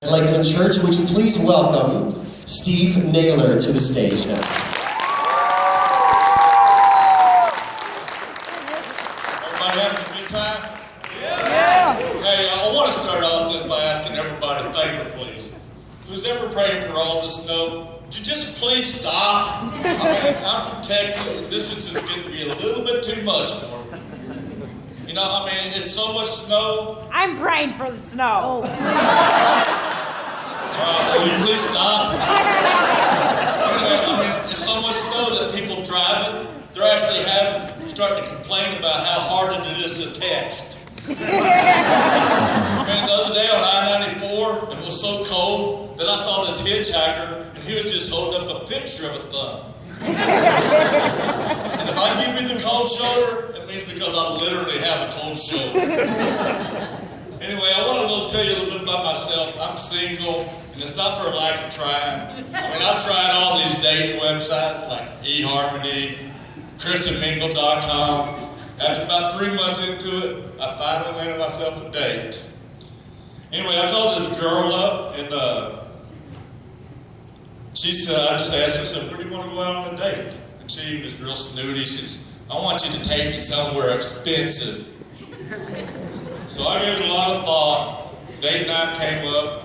Lakeland Church, would you please welcome Steve Naylor to the stage now. Everybody having a good time? Yeah! Hey, I want to start off just by asking everybody a favor, please. Who's ever praying for all this snow, would you just please stop? I mean, I'm from Texas, and this is just getting to be a little bit too much for me. You know, I mean, it's so much snow. I'm praying for the snow. Will you please stop? Anyway, I mean, it's so much snow that people driving, they're actually starting to complain about how hard it is to text. Man, the other day on I-94, it was so cold that I saw this hitchhiker, and he was just holding up a picture of a thumb. And if I give you the cold shoulder, it means because I literally have a cold shoulder. Anyway, I want to tell you a little bit about myself. I'm single, and it's not for a lack of trying. I mean, I've tried all these dating websites like eHarmony, ChristianMingle.com. After about 3 months into it, I finally landed myself a date. Anyway, I called this girl up, and she said, I just asked her, I said, where do you want to go out on a date? And she was real snooty. She says, I want you to take me somewhere expensive. So I gave it a lot of thought. Date night came up.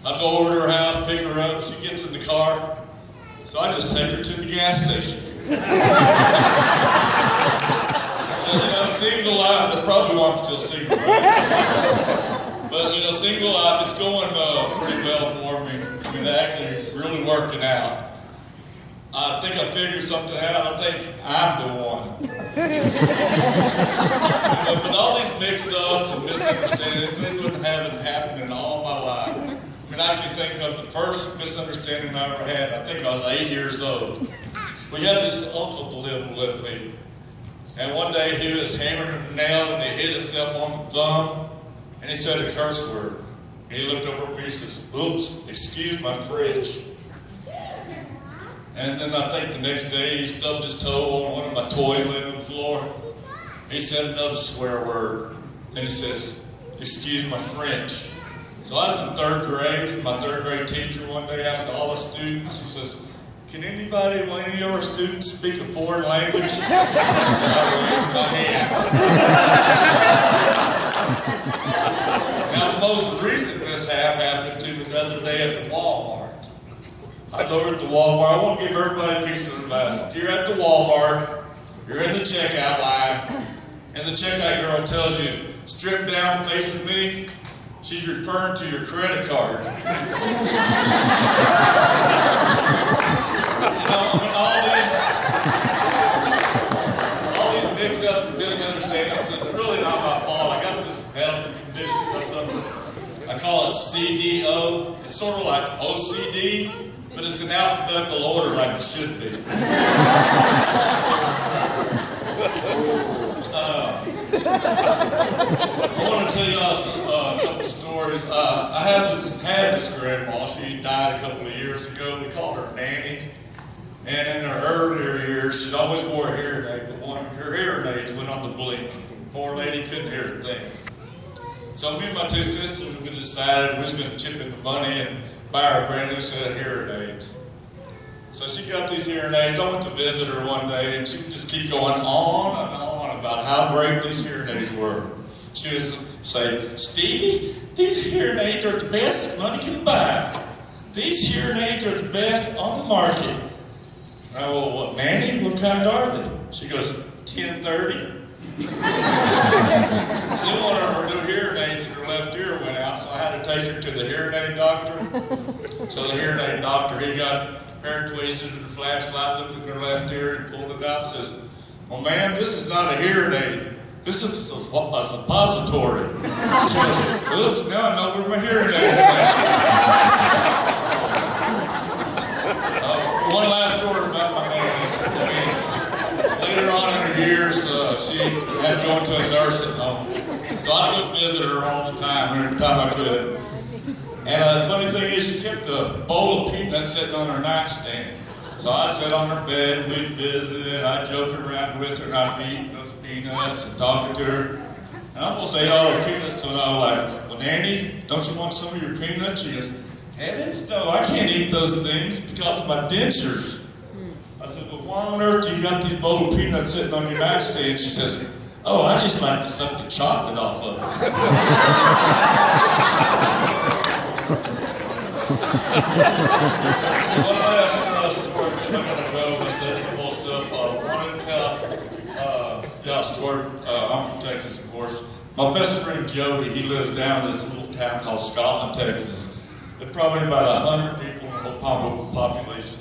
I go over to her house, pick her up. She gets in the car. So I just take her to the gas station. And, you know, single life, that's probably why I'm still single, right? But, you know, single life, it's going pretty well for me. I mean, actually, it's really working out. I think I figured something out. I think I'm the one. But all these mix-ups and misunderstandings, things wouldn't have happened in all my life. I mean, I can think of the first misunderstanding I ever had. I think I was 8 years old. We had this uncle to live with me. And one day he was hammering a nail and he hit himself on the thumb. And he said a curse word. And he looked over at me and says, oops, excuse my French. And then I think the next day he stubbed his toe on one of my toys laying on the floor. He said another swear word. Then he says, excuse my French. So I was in 3rd grade. My 3rd grade teacher one day asked all the students, he says, can any of your students speak a foreign language? And I raised my hand. Now the most recent mishap happened to me the other day at the Walmart. I was over at the Walmart. I want to give everybody a piece of advice. If you're at the Walmart, you're in the checkout line, and the checkout girl tells you, strip down facing me, she's referring to your credit card. You know, I mean, all these mix-ups and misunderstandings, it's really not my fault. I got this medical condition or something. I call it CDO. It's sort of like OCD. But it's in alphabetical order like it should be. I want to tell you all a couple of stories. I had this grandma. She died a couple of years ago. We called her Nanny. And in her earlier years, she always wore a hearing aid, but one of her hearing aids went on the blink. Poor lady couldn't hear a thing. So me and my 2 sisters, we decided we was going to chip in the money and buy her a brand new set of hearing aids. So she got these hearing aids. I went to visit her one day, and she would just keep going on and on about how great these hearing aids were. She would say, Stevie, these hearing aids are the best money can buy. These hearing aids are the best on the market. And I go, well, Nanny, what kind are they? She goes, 1030. Then one of her new hearing aids in her left ear went out, so I had to take her to the hearing aid doctor. So the hearing aid doctor, he got a pair of tweezers and a flashlight, looked at her left ear and pulled it out and says, well, ma'am, this is not a hearing aid. This is a suppository. She goes, oops, now I know where my hearing aids are. One last story about my nanny. Later on in her years, she had to go into a nursing home. So I'd go visit her all the time, every time I could. And the funny thing is, she kept a bowl of peanuts sitting on her nightstand. So I'd sit on her bed and we'd visit, and I'd joke around with her, and I'd be eating those peanuts and talking to her. And I almost ate all her peanuts, and I was like, well, Nanny, don't you want some of your peanuts? She goes, heavens no, I can't eat those things because of my dentures. I said, well, why on earth do you got these bowl of peanuts sitting on your nightstand? She says, oh, I just like to suck the chocolate off of it. One last story, then I'm going to go. I said some more stuff. I wanted to tell y'all a story. I'm from Texas, of course. My best friend Jody, he lives down in this little town called Scotland, Texas. There's probably about 100 people in the whole population.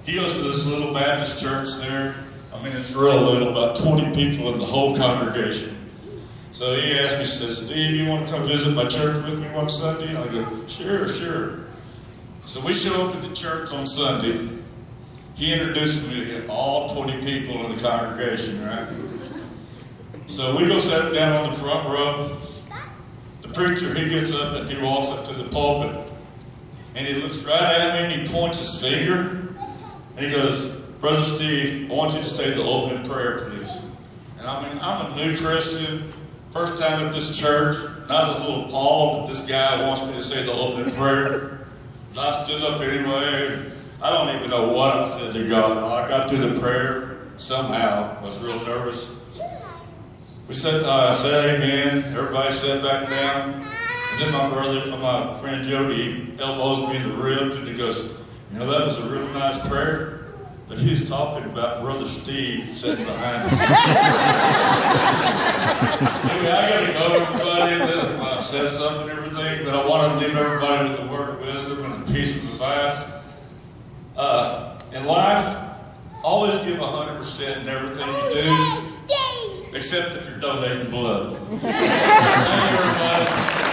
He goes to this little Baptist church there. I mean, it's real little, about 20 people in the whole congregation. So he asked me, he says, Steve, you want to come visit my church with me one Sunday? And I go, sure, sure. So we show up at the church on Sunday. He introduced me to all 20 people in the congregation, right? So we go sit down on the front row. The preacher, he gets up and he walks up to the pulpit. And he looks right at me and he points his finger. And he goes, Brother Steve, I want you to say the opening prayer, please. And I mean, I'm a new Christian, first time at this church, and I was a little appalled that this guy wants me to say the opening prayer. But I stood up anyway, and I don't even know what I said to God. I got through the prayer somehow. I was real nervous. We said, I said amen. Everybody sat back down. And then my friend Jody, he elbows me in the ribs, and he goes, you know, that was a really nice prayer. But he was talking about Brother Steve sitting behind us. Anyway, I got to go, everybody. I said something and everything, but I want to leave everybody with the word of wisdom and a piece of advice. In life, always give 100% in everything you do, except if you're donating blood. Thank you, everybody.